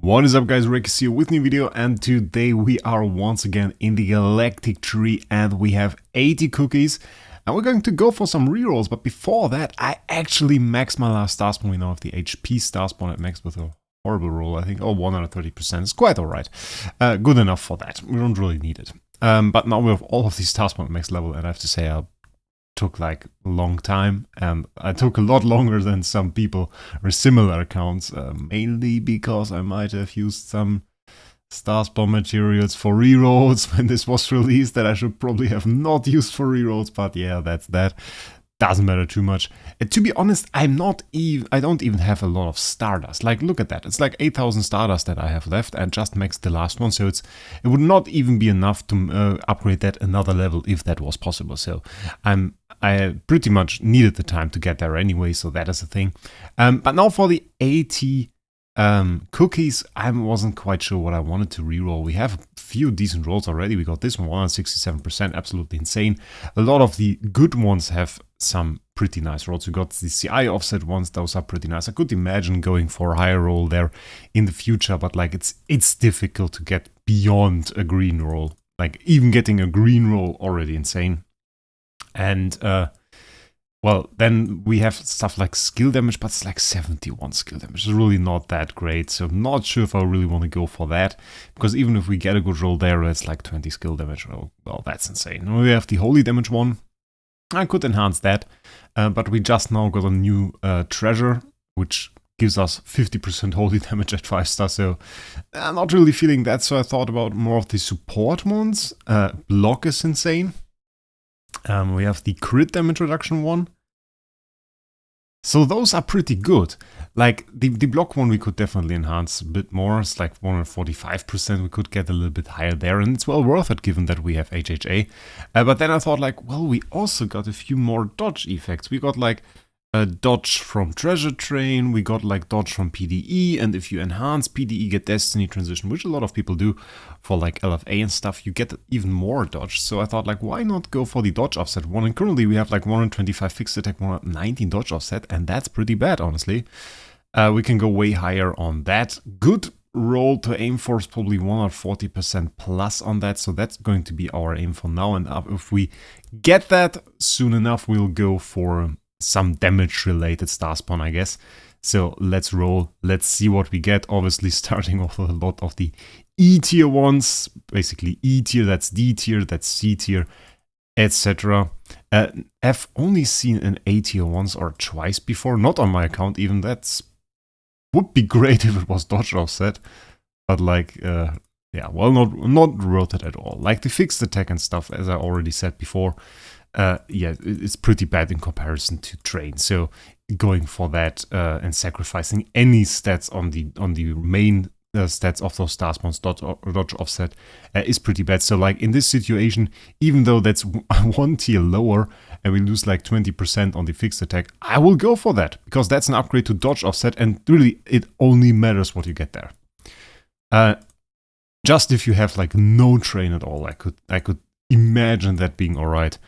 What is up guys, Wraec is here with new video, and today we are once again in the galactic tree and we have 80 cookies and we're going to go for some rerolls. But before that, I actually maxed my last star spawn. We now have the HP star spawn at max with a horrible roll, I think. Oh, 130%. It's quite alright. Good enough for that. We don't really need it. But now we have all of these star spawn at max level, and I have to say I took like a long time, and I took a lot longer than some people or similar accounts, mainly because I might have used some star spawn materials for rerolls when this was released that I should probably have not used for rerolls, but yeah, that's that. Doesn't matter too much. To be honest, I don't even have a lot of Stardust. Like, look at that. It's like 8,000 Stardust that I have left, and just maxed the last one, so it would not even be enough to upgrade that another level if that was possible. So I pretty much needed the time to get there anyway, so that is a thing. But now for the 80 cookies, I wasn't quite sure what I wanted to reroll. We have a few decent rolls already. We got this one, 167%, absolutely insane. A lot of the good ones have some pretty nice rolls. We got the CI offset ones, those are pretty nice. I could imagine going for a higher roll there in the future, but like it's difficult to get beyond a green roll. Like even getting a green roll already insane. And well, then we have stuff like skill damage, but it's like 71 skill damage. It's really not that great, so I'm not sure if I really want to go for that, because even if we get a good roll there, it's like 20 skill damage. Oh, well, that's insane. We have the holy damage one. I could enhance that, but we just now got a new treasure, which gives us 50% holy damage at 5 stars, so I'm not really feeling that, so I thought about more of the support ones. Block is insane. We have the crit damage reduction one. So those are pretty good. Like the block one we could definitely enhance a bit more. It's like 145%. We could get a little bit higher there, and it's well worth it given that we have HHA. But then I thought like, well, we also got a few more dodge effects. We got like a dodge from Treasure Train, we got like dodge from PDE, and if you enhance PDE, get Destiny Transition, which a lot of people do for like LFA and stuff, you get even more dodge. So I thought like, why not go for the dodge offset one? And currently we have like 125 fixed attack, 119 dodge offset, and that's pretty bad, honestly. We can go way higher on that. Good roll to aim for is probably 140% plus on that, so that's going to be our aim for now. And if we get that soon enough, we'll go for some damage related star spawn, I guess. So let's roll, let's see what we get. Obviously starting off with a lot of the E tier ones, basically E tier, that's D tier, that's C tier, etc. I've only seen an A tier once or twice before, not on my account even. That's would be great if it was dodge offset, but like yeah, well, not worth it at all. Like the fixed attack and stuff, as I already said before, yeah, it's pretty bad in comparison to train. So going for that and sacrificing any stats on the main stats of those star spawns, dodge offset, is pretty bad. So like in this situation, even though that's one tier lower and we lose like 20% on the fixed attack, I will go for that because that's an upgrade to dodge offset, and really it only matters what you get there. Just if you have like no train at all, I could imagine that being alright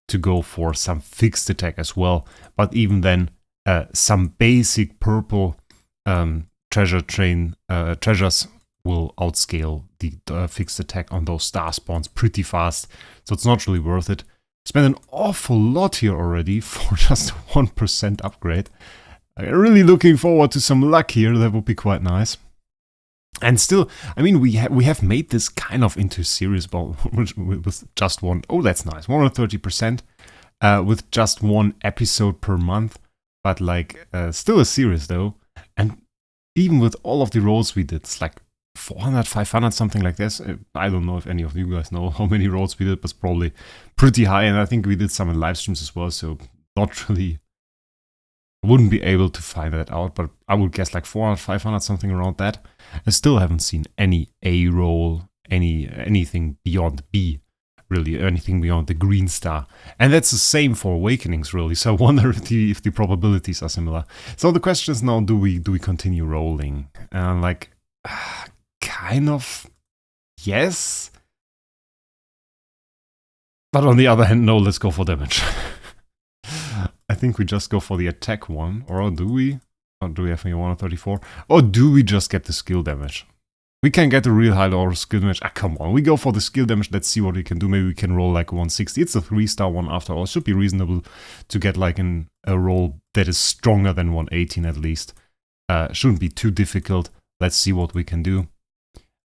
to go for some fixed attack as well. But even then, some basic purple treasure train treasures will outscale the fixed attack on those star spawns pretty fast. So it's not really worth it. Spend an awful lot here already for just a 1% upgrade. I'm really looking forward to some luck here. That would be quite nice. And still, I mean, we have made this kind of into a series ball with just one. Oh, that's nice. 130% with just one episode per month. But like, still a series though. And even with all of the rolls we did, it's like 400, 500, something like this. I don't know if any of you guys know how many rolls we did, but it's probably pretty high. And I think we did some in live streams as well. So not really, wouldn't be able to find that out, but I would guess like 400, 500, something around that. I still haven't seen any A roll, anything beyond B, really, anything beyond the green star. And that's the same for Awakenings, really. So I wonder if the probabilities are similar. So the question is now, do we continue rolling? Like, kind of, yes. But on the other hand, no, let's go for damage. I think we just go for the attack one, or do we? Or do we have here 134? Or do we just get the skill damage? We can get a real high or skill damage. Ah, come on. We go for the skill damage. Let's see what we can do. Maybe we can roll like 160. It's a 3-star one after all. It should be reasonable to get like a roll that is stronger than 118 at least. Shouldn't be too difficult. Let's see what we can do.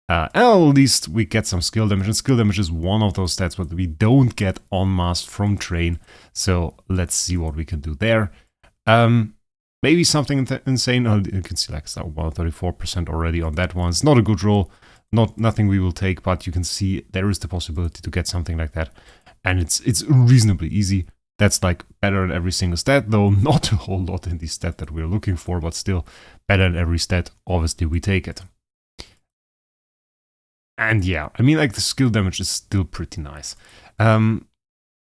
At least we get some skill damage. And skill damage is one of those stats that we don't get en masse from train. So let's see what we can do there. Maybe something insane. Oh, you can see like 134% already on that one. It's not a good roll, nothing we will take, but you can see there is the possibility to get something like that, and it's reasonably easy. That's like better than every single stat, though not a whole lot in the stat that we're looking for, but still better than every stat. Obviously, we take it. And yeah, I mean, like the skill damage is still pretty nice.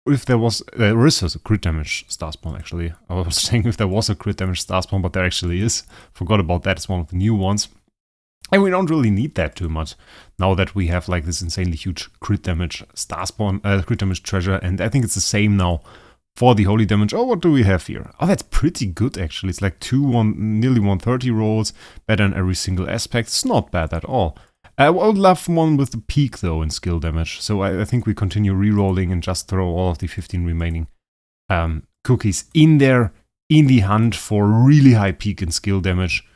If there is a crit damage star spawn, actually. I was saying if there was a crit damage star spawn, but there actually is. Forgot about that, it's one of the new ones. And we don't really need that too much, now that we have like this insanely huge crit damage star spawn, crit damage treasure, and I think it's the same now for the holy damage. Oh, what do we have here? Oh, that's pretty good actually. It's like nearly 130 rolls, better in every single aspect. It's not bad at all. I would love one with the peak though in skill damage, so I think we continue re-rolling and just throw all of the 15 remaining cookies in there in the hunt for really high peak in skill damage,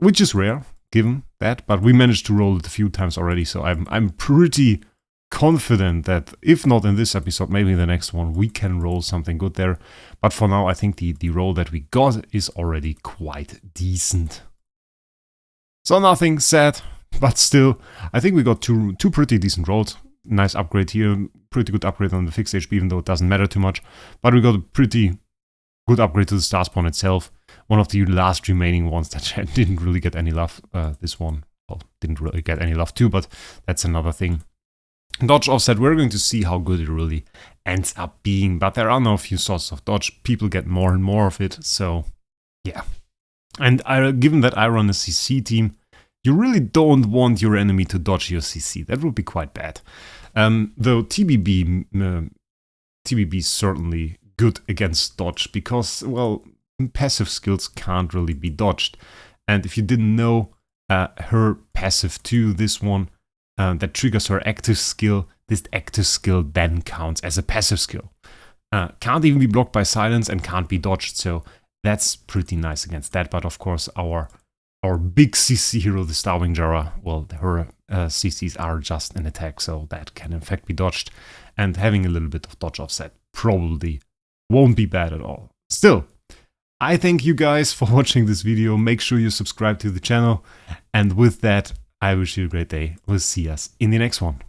which is rare given that, but we managed to roll it a few times already, so I'm pretty confident that if not in this episode, maybe in the next one, we can roll something good there. But for now, I think the roll that we got is already quite decent. So nothing sad. But still, I think we got two pretty decent rolls. Nice upgrade here, pretty good upgrade on the fixed HP, even though it doesn't matter too much. But we got a pretty good upgrade to the star spawn itself. One of the last remaining ones that didn't really get any love. This one, well, didn't really get any love too, but that's another thing. Dodge offset, we're going to see how good it really ends up being. But there are no few sources of dodge. People get more and more of it, so yeah. And given that I run a CC team, you really don't want your enemy to dodge your CC. That would be quite bad. Though TBB is certainly good against dodge because, well, passive skills can't really be dodged. And if you didn't know, her passive too, this one, that triggers her active skill, this active skill then counts as a passive skill. Can't even be blocked by silence and can't be dodged, so that's pretty nice against that. But of course, our big CC hero, the Starving Jara, well, her CCs are just an attack, so that can in fact be dodged. And having a little bit of dodge offset probably won't be bad at all. Still, I thank you guys for watching this video. Make sure you subscribe to the channel. And with that, I wish you a great day. We'll see us in the next one.